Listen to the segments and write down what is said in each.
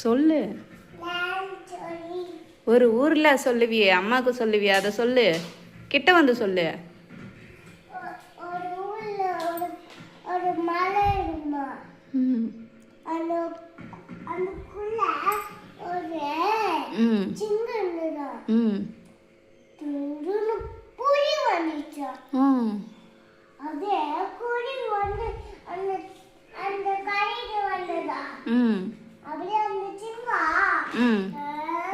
சொல்லு. ஒரு ஊரில் சொல்லுவியே, அம்மாவுக்கு சொல்லுவியே, அதை சொல்லு. கிட்ட வந்து சொல்லு. ஒரு மலை இருக்குமா, அதுக்குள்ள ஒரு சிங்கம் புலி வந்துச்சா. அதே புலி வந்து அந்த அந்த கரைக்கு வந்ததா. அப்படியே அந்த சிங்கம்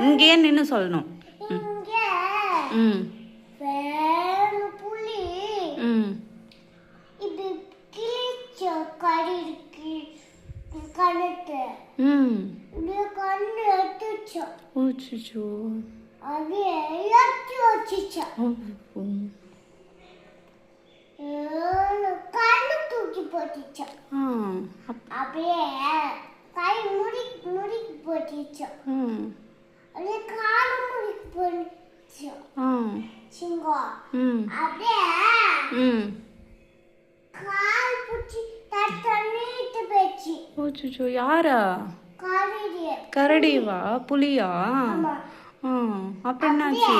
இங்கே நின்று சொல்லணும். இங்கே புலி இது கிழிச்ச கறிக்கு கணத்து கண்ணு எடுத்துச்சா. ஓச்சிச்சோ. அது எடுத்து வச்சுச்சா. கண்ணு தூக்கி போட்டுச்சா. அப்படியே கை முடிக்கு போட்டுச்சா. அப்படியே காலு முடிக்கு போட்டுச்சா சிங்கம். அப்படியே கால் பிடிச்சி தண்ணிட்டு போச்சு. ஓச்சிச்சோ. யாரா? கரடிவா? புலியா? அப்ப என்னாச்சு?